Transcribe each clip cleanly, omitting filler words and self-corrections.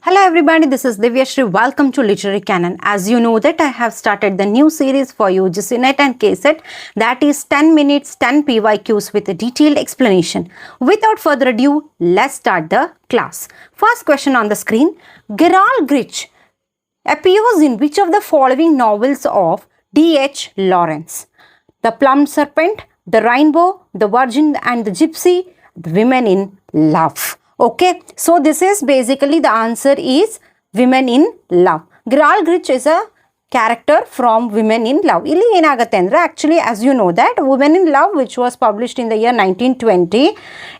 Hello everybody, this is Divyashri. Welcome to Literary Canon. As you know that I have started the new series for UGC NET and KSET, that is 10 minutes, 10 PYQs with a detailed explanation. Without further ado, let's start the class. First question on the screen. Gerald Gritch appears in which of the following novels of D.H. Lawrence? The Plum Serpent, The Rainbow, The Virgin and the Gypsy, The Women in Love. Okay, so this is basically the answer is Women in Love. Gerald Gritch is a character from Women in Love. Illi ಏನಾಗುತ್ತೆ ಅಂದರೆ actually as you know that Women in Love which was published in the year 1920,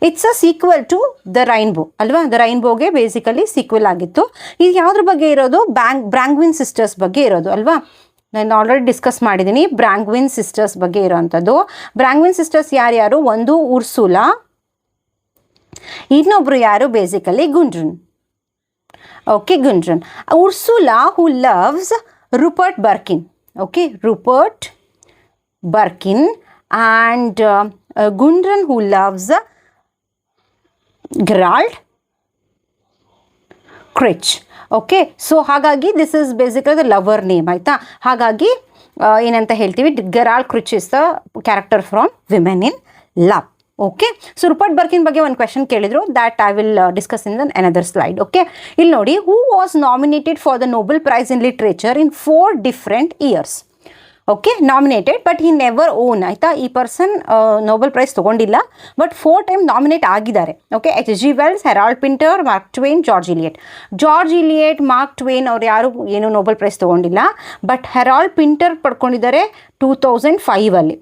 it's a sequel to The Rainbow ಅಲ್ವಾ. The Rainbowಗೆ basically sequel ಆಗಿತ್ತು. ಇದು ಯಾವುದ್ರ ಬಗ್ಗೆ ಇರೋದು? ಬ್ರಾಂಗ್ವಿನ್ sisters ಬಗ್ಗೆ ಇರೋದು ಅಲ್ವಾ. ನಾನು ಆಲ್ರೆಡಿ ಡಿಸ್ಕಸ್ ಮಾಡಿದ್ದೀನಿ ಬ್ರಾಂಗ್ವಿನ್ ಸಿಸ್ಟರ್ಸ್ ಬಗ್ಗೆ ಇರೋವಂಥದ್ದು. ಬ್ರಾಂಗ್ವಿನ್ ಸಿಸ್ಟರ್ಸ್ ಯಾರ್ಯಾರು? ಒಂದು ಉರ್ಸುಲಾ, ಇನ್ನೊಬ್ರು ಯಾರು? Basically Gudrun. Okay, Gudrun. Ursula who loves Rupert Birkin. Okay, Rupert Birkin and Gudrun who loves Gerald Crich. Okay, so ಹಾಗಾಗಿ this is basically the lover name ಆಯಿತಾ. ಹಾಗಾಗಿ ಏನಂತ ಹೇಳ್ತೀವಿ, Gerald Crich is the character from Women in Love. Okay, so Rupert Birkin ಬಗ್ಗೆ ಒಂದು question ಕೇಳಿದ್ರು, that I will discuss in then another slide. Okay, ಇಲ್ಲಿ ನೋಡಿ, who was nominated for the Nobel prize in literature in 4 different years. Okay, nominated but he never won ಆಯಿತಾ. ಈ person Nobel prize ತೊಗೊಂಡಿಲ್ಲ but 4 times nominate ಆಗಿದ್ದಾರೆ. Okay, H.G. Wells, Harold Pinter, Mark Twain, George Eliot, Mark Twain ಅವ್ರು ಯಾರು ಏನು Nobel prize ತೊಗೊಂಡಿಲ್ಲ. But Harold Pinter ಪಡ್ಕೊಂಡಿದ್ದಾರೆ 2005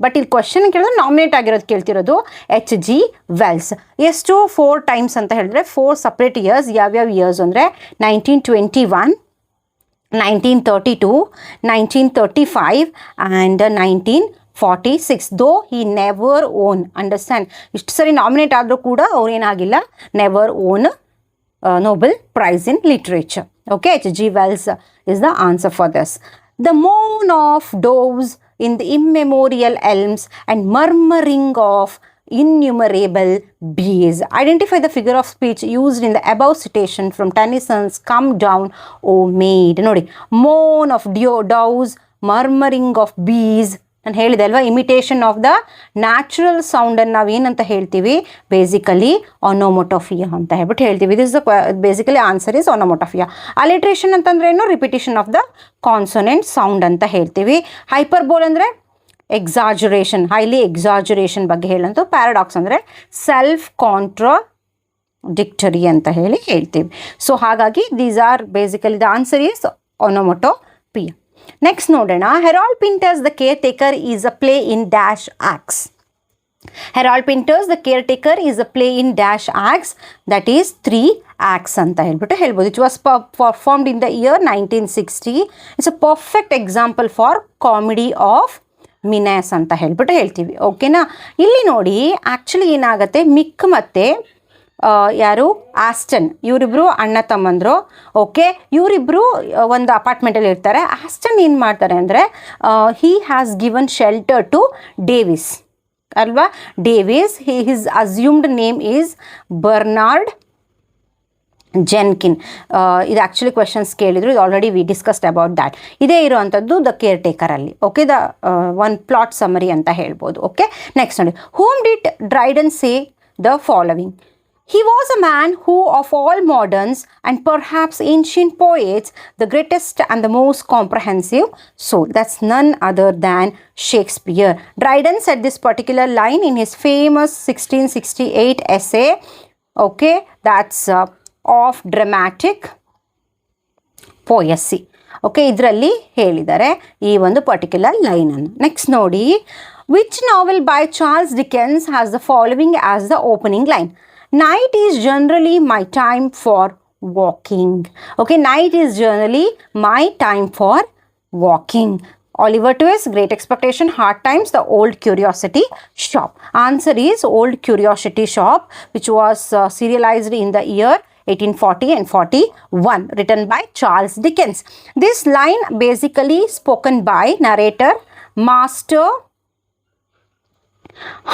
but ಇಲ್ಲಿ ಕ್ವಶನ್ ಕೇಳಿದ್ರೆ ನಾಮಿನೇಟ್ ಆಗಿರೋದು ಕೇಳ್ತಿರೋದು H.G. Wells. ಎಷ್ಟು? 4 times ಅಂತ ಹೇಳಿದ್ರೆ 4 separate years. ಯಾವ್ಯಾವ ಇಯರ್ಸ್ ಅಂದರೆ 1921, 1932, 1935 ಆ್ಯಂಡ್ 1946. ದೋ ಹಿ ನೆವರ್ ಓನ್. ಅಂಡರ್ಸ್ಟ್ಯಾಂಡ್, ಇಷ್ಟು ಸರಿ ನಾಮಿನೇಟ್ ಆದರೂ ಕೂಡ ಅವ್ರೇನಾಗಿಲ್ಲ, never won Nobel prize in literature. Okay, H.G. Wells is the answer for this. The moan of doves in the immemorial elms and murmuring of innumerable bees. Identify the figure of speech used in the above citation from Tennyson's Come Down, O Maid. ನೋಡಿ, moan of doves, murmuring of bees. ನಾನು ಹೇಳಿದೆ ಅಲ್ವಾ, imitation of the natural ಸೌಂಡನ್ನು ನಾವೇನಂತ ಹೇಳ್ತೀವಿ? Basically onomatopoeia ಅಂತ ಹೇಳ್ಬಿಟ್ಟು ಹೇಳ್ತೀವಿ. This the basically answer is onomatopoeia. Alliteration ಅಂತಂದ್ರೆ ಏನು? Repetition of the consonant sound ಅಂತ ಹೇಳ್ತೀವಿ. ಹೈಪರ್ಬೋಲ್ ಅಂದರೆ ಎಕ್ಸಾಜುರೇಷನ್, ಹೈಲಿ ಎಕ್ಸಾಜುರೇಷನ್ ಬಗ್ಗೆ ಹೇಳಂತು. ಪ್ಯಾರಾಡಾಕ್ಸ್ ಅಂದರೆ ಸೆಲ್ಫ್ ಕಾಂಟ್ರಾಡಿಕ್ಟರಿ ಅಂತ ಹೇಳಿ ಹೇಳ್ತೀವಿ. ಸೊ ಹಾಗಾಗಿ these are basically the answer is onomatopoeia. Next ನೋಡೋಣ. Harold Pinter's the caretaker is a play in dash acts. Harold Pinter's the caretaker is a play in dash acts, that is 3 acts ಅಂತ ಹೇಳ್ಬಿಟ್ಟು ಹೇಳ್ಬೋದು. It was performed in the year 1960. It's a perfect example for comedy of menace ಅಂತ ಹೇಳ್ಬಿಟ್ಟು ಹೇಳ್ತೀವಿ. ಓಕೆನಾ. ಇಲ್ಲಿ ನೋಡಿ, actually ಏನಾಗುತ್ತೆ, ಮಿಕ್ ಮತ್ತು ಯಾರು? ಆಸ್ಟನ್, ಇವರಿಬ್ಬರು ಅಣ್ಣ ತಮ್ಮಂದರು. ಓಕೆ, ಇವರಿಬ್ಬರು ಒಂದು ಅಪಾರ್ಟ್ಮೆಂಟಲ್ಲಿ ಇರ್ತಾರೆ. ಆಸ್ಟನ್ ಏನು ಮಾಡ್ತಾರೆ ಅಂದರೆ he has given shelter to Davies ಅಲ್ವಾ. Davies, his assumed name is Bernard Jenkin. ಇದು ಆ್ಯಕ್ಚುಲಿ ಕ್ವೆಶನ್ಸ್ ಕೇಳಿದ್ರು, ಇದು already we discussed about that. ಇದೇ ಇರೋವಂಥದ್ದು ದ ಕೇರ್ ಟೇಕರಲ್ಲಿ. Okay, the one plot summary ಅಂತ ಹೇಳ್ಬೋದು. ಓಕೆ, ನೆಕ್ಸ್ಟ್ ನೋಡಿ. Whom did Dryden say the following? He was a man who, of all moderns and perhaps ancient poets, the greatest and the most comprehensive soul. That's none other than Shakespeare. Dryden said this particular line in his famous 1668 essay. Okay, that's of dramatic poesy. Okay, ಇದರಲ್ಲಿ ಹೇಳಿದ್ದಾರೆ ಈ ಒಂದು particular ಲೈನನ್ನು. Next ನೋಡಿ. Which novel by Charles Dickens has the following as the opening line? Night is generally my time for walking. Okay, night is generally my time for walking. Oliver Twist, Great Expectation, Hard Times, The Old Curiosity Shop. Answer is Old Curiosity Shop, which was serialized in the year 1840 and 41, written by Charles Dickens. This line basically spoken by narrator Master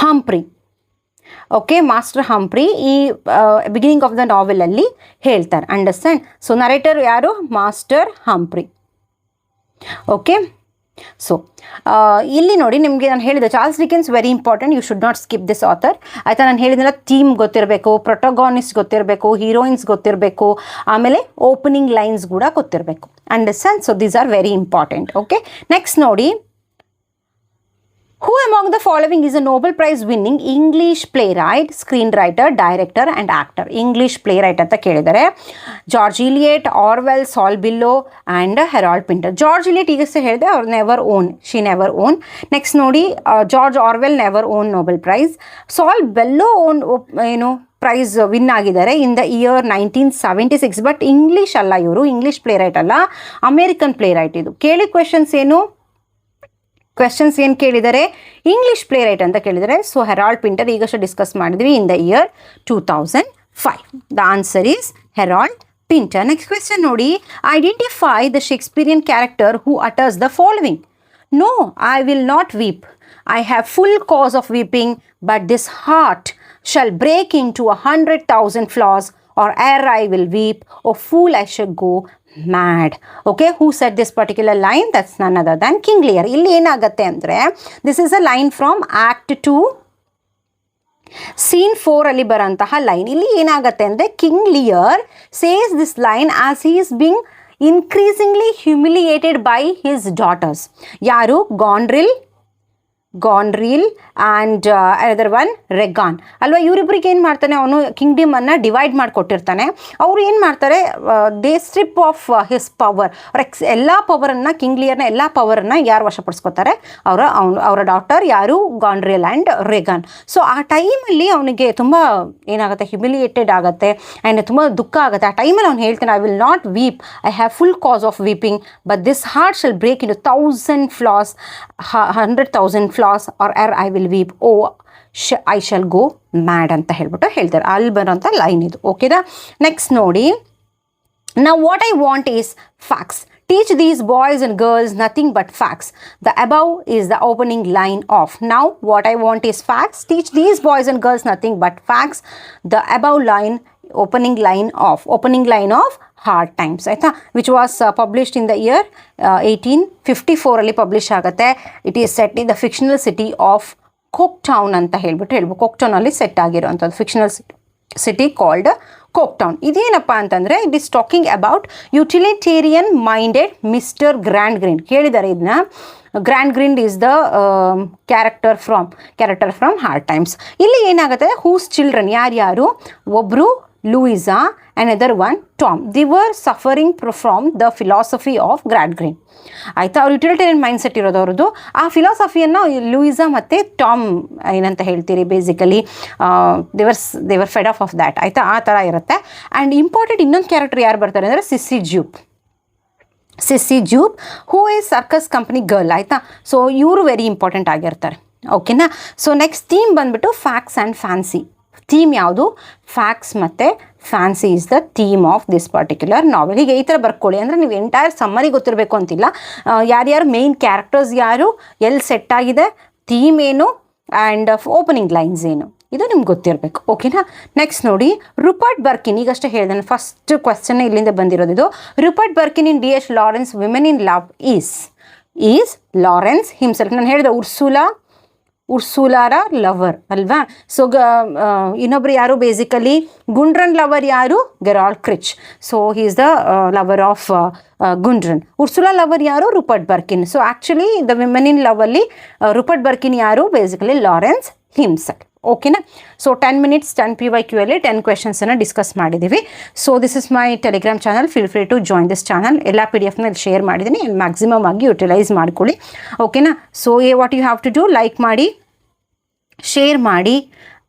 Humphrey. Okay, master Humphrey ಈ beginning of the ನಾವೆಲಲ್ಲಿ ಹೇಳ್ತಾರೆ. Understand? So narrator ಯಾರು? Master Humphrey. Okay, so ಇಲ್ಲಿ ನೋಡಿ, ನಿಮಗೆ ನಾನು ಹೇಳಿದೆ Charles Dickens very important, you should not skip this author. ಆಯಿತಾ? ನಾನು ಹೇಳಿದ್ನಲ್ಲ, ಥೀಮ್ ಗೊತ್ತಿರಬೇಕು, ಪ್ರೊಟೋಗಾನಿಸ್ಟ್ ಗೊತ್ತಿರಬೇಕು, ಹೀರೋಯಿನ್ಸ್ ಗೊತ್ತಿರಬೇಕು, ಆಮೇಲೆ ಓಪನಿಂಗ್ ಲೈನ್ಸ್ ಕೂಡ ಗೊತ್ತಿರಬೇಕು. Understand? So these are very important. Okay, next ನೋಡಿ, who among the following is a Nobel Prize winning English playwright, screenwriter, director and actor? English playwright ಅಂತ ಕೇಳಿದರೆ George Eliot, Orwell, Saul Bellow and Harold Pinter. George Eliot ಈಗಷ್ಟೇ ಹೇಳಿದೆ, ಅವ್ರು never won, she never won. Next ನೋಡಿ, George Orwell never won Nobel prize. Saul Bellow won ಏನು prize win ಆಗಿದ್ದಾರೆ in the year 1976. But English ಅಲ್ಲ, ಇವರು English playwright ಅಲ್ಲ, American playwright. ಇದು ಕೇಳಿ ಕ್ವೆಶನ್ಸ್ ಏನು ಕೇಳಿದರೆ ಇಂಗ್ಲೀಷ್ ಪ್ಲೇರೈಟ್ ಅಂತ ಕೇಳಿದರೆ. ಸೊ ಹೆರಾಲ್ಡ್ ಪಿಂಟರ್ ಈಗಷ್ಟೇ ಡಿಸ್ಕಸ್ ಮಾಡಿದ್ವಿ, in the year 2005. The answer is Harold Pinter. Next question ನೋಡಿ, identify the Shakespearean character who utters the following. No, I will not weep, I have full cause of weeping, but this heart shall break into 100,000 flaws, or ere I will weep, oh fool I shall go mad. Okay, who said this particular line? That's none other than King Lear. ಇಲ್ಲಿ ಏನಾಗುತ್ತೆ ಅಂದರೆ, this is a line from Act 2 Scene 4 ಅಲ್ಲಿ ಬರೋಂತಹ line. ಇಲ್ಲಿ ಏನಾಗುತ್ತೆ ಅಂದರೆ, King Lear says this line as he is being increasingly humiliated by his daughters. ಯಾರು? ಗಾನ್ರಿಲ್ and other one ರೆಗಾನ್ ಅಲ್ವಾ. ಇವರಿಬ್ಬರಿಗೆ ಏನು ಮಾಡ್ತಾನೆ, ಅವನು ಕಿಂಗ್ಡಮನ್ನು ಡಿವೈಡ್ ಮಾಡಿಕೊಟ್ಟಿರ್ತಾನೆ. ಅವರು ಏನು ಮಾಡ್ತಾರೆ, they strip of his power, ಎಲ್ಲ ಪವರನ್ನು, ಕಿಂಗ್ ಲಿಯರ್ನ ಎಲ್ಲ ಪವರನ್ನು ಯಾರು ವಶಪಡಿಸ್ಕೊತಾರೆ? ಅವರ ಡಾಟರ್ ಯಾರು? ಗಾನ್ರಿಲ್ ಆ್ಯಂಡ್ ರೆಗಾನ್. ಸೊ ಆ ಟೈಮಲ್ಲಿ ಅವನಿಗೆ ತುಂಬ ಏನಾಗುತ್ತೆ, ಹ್ಯುಮಿಲಿಯೇಟೆಡ್ ಆಗುತ್ತೆ ಆ್ಯಂಡ್ ತುಂಬ ದುಃಖ ಆಗುತ್ತೆ. ಆ ಟೈಮಲ್ಲಿ ಅವ್ನು ಹೇಳ್ತಾನೆ, I will not weep, I have full cause of weeping, but this heart shall break in 1,000 flaws, 100,000 flaws, or ere I will weep, oh I shall go mad ಅಂತ ಹೇಳ್ಬಿಟ್ಟು ಹೇಳ್ತಾರೆ. ಅಲ್ಲಿ ಬರೋಂಥ ಲೈನ್ ಇದು. ಓಕೆನಾ? ನೆಕ್ಸ್ಟ್ ನೋಡಿ, now what I want is facts. Teach these boys and girls nothing but facts. The above is the opening line of. Now what I want is facts. Teach these boys and girls nothing but facts. The above line, opening line of Hard Times. ಆಯಿತಾ? Which was published in the year 1854 ಅಲ್ಲಿ publish ಆಗುತ್ತೆ. It is set in the fictional city of Coketown ಅಂತ ಹೇಳ್ಬೋದು. ಕೋಕ್ಟೌನಲ್ಲಿ set ಆಗಿರುವಂಥದ್ದು fictional city called Coketown. ಇದೇನಪ್ಪ ಅಂತಂದರೆ, it is talking about utilitarian minded mister Gradgrind. ಕೇಳಿದ್ದಾರೆ ಇದನ್ನ. Gradgrind is the character from Hard Times. ಇಲ್ಲಿ ಏನಾಗುತ್ತೆ, ಹೂಸ್ ಚಿಲ್ಡ್ರನ್, ಯಾರ್ಯಾರು? ಒಬ್ಬರು Louisa, another one Tom. They were suffering from the philosophy of Grant Green. ಆಯಿತಾ? ಅವ್ರು utilitarian mind set ಇರೋದು ಅವ್ರದ್ದು. ಆ ಫಿಲಾಸಫಿಯನ್ನು ಲೂಯಿಸಾ ಮತ್ತು ಟಾಮ್ ಏನಂತ ಹೇಳ್ತೀರಿ, ಬೇಸಿಕಲಿ ದೇವರ್ ಫೆಡ್ ಆಫ್ ದ್ಯಾಟ್. ಆಯಿತಾ? ಆ ಥರ ಇರುತ್ತೆ. ಆ್ಯಂಡ್ ಇಂಪಾರ್ಟೆಂಟ್ ಇನ್ನೊಂದು ಕ್ಯಾರೆಕ್ಟರ್ ಯಾರು ಬರ್ತಾರೆ ಅಂದರೆ Sissy Jupe who is circus company girl. ಆಯಿತಾ? ಸೊ ಇವರು ವೆರಿ ಇಂಪಾರ್ಟೆಂಟ್ ಆಗಿರ್ತಾರೆ. ಓಕೆನಾ? ಸೊ ನೆಕ್ಸ್ಟ್ ಥೀಮ್ ಬಂದುಬಿಟ್ಟು ಫ್ಯಾಕ್ಟ್ಸ್ ಆ್ಯಂಡ್ ಫ್ಯಾನ್ಸಿ. ಥೀಮ್ ಯಾವುದು? ಫ್ಯಾಕ್ಟ್ಸ್ ಮತ್ತು fancy is the theme of this particular novel. ಹೀಗೆ ಈ ಥರ ಬರ್ಕೊಳ್ಳಿ, ಅಂದರೆ ನೀವು ಎಂಟೈರ್ ಸಮ್ಮರಿ ಗೊತ್ತಿರಬೇಕು ಅಂತಿಲ್ಲ. ಯಾರ್ಯಾರು ಮೇನ್ ಕ್ಯಾರೆಕ್ಟರ್ಸ್ ಯಾರು, ಎಲ್ಲಿ ಸೆಟ್ ಆಗಿದೆ, ಥೀಮ್ ಏನು, ಆ್ಯಂಡ್ ಓಪನಿಂಗ್ ಲೈನ್ಸ್ ಏನು, ಇದು ನಿಮ್ಗೆ ಗೊತ್ತಿರಬೇಕು. ಓಕೆನಾ? ನೆಕ್ಸ್ಟ್ ನೋಡಿ, ರೂಪರ್ಟ್ ಬರ್ಕಿನ್. ಈಗಷ್ಟೇ ಹೇಳಿದೆ, ಫಸ್ಟ್ ಕ್ವೆಶ್ಚನ್ ಇಲ್ಲಿಂದ ಬಂದಿರೋದು ಇದು. Rupert Birkin in D.H. Lawrence Women in Love is Lawrence himself. ನಾನು ಹೇಳಿದೆ ಉರ್ಸುಲಾರ ಲವರ್ ಅಲ್ವಾ. ಸೊ ಇನ್ನೊಬ್ರು ಯಾರು, ಬೇಸಿಕಲಿ ಗುಂಡ್ರನ್ ಲವರ್ ಯಾರು? Gerald Crich. So he is the lover of Gudrun. Ursula lover ಯಾರು? Rupert Birkin. So actually the Women in Love ಅಲ್ಲಿ Rupert Birkin ಯಾರು? Basically Lawrence himself. ಓಕೆನಾ? ಸೊ 10 minutes 10 PYQ ಅಲ್ಲಿ 10 ಕ್ವೆಶನ್ಸನ್ನು discuss ಮಾಡಿದ್ದೀವಿ. So this is my Telegram channel. Feel free to join this channel. ಎಲ್ಲ PDF ಇಲ್ಲಿ share ಮಾಡಿದ್ದೀನಿ. Maximum ಆಗಿ ಯುಟಿಲೈಸ್ ಮಾಡ್ಕೊಳ್ಳಿ. ಓಕೆನಾ? So what you have to do, like ಮಾಡಿ, ಶೇರ್ ಮಾಡಿ,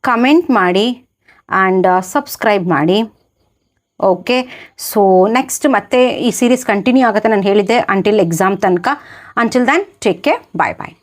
ಕಮೆಂಟ್ ಮಾಡಿ ಆ್ಯಂಡ್ ಸಬ್ಸ್ಕ್ರೈಬ್ ಮಾಡಿ. ಓಕೆ? ಸೊ ನೆಕ್ಸ್ಟ್ ಮತ್ತೆ ಈ ಸೀರೀಸ್ ಕಂಟಿನ್ಯೂ ಆಗುತ್ತೆ, ನಾನು ಹೇಳಿದ್ದೆ, ಅಂಟಿಲ್ ಎಕ್ಸಾಮ್ ತನಕ. ಅಂಟಿಲ್ ದೆನ್ ಟೇಕ್ ಕೇರ್, ಬಾಯ್ ಬಾಯ್.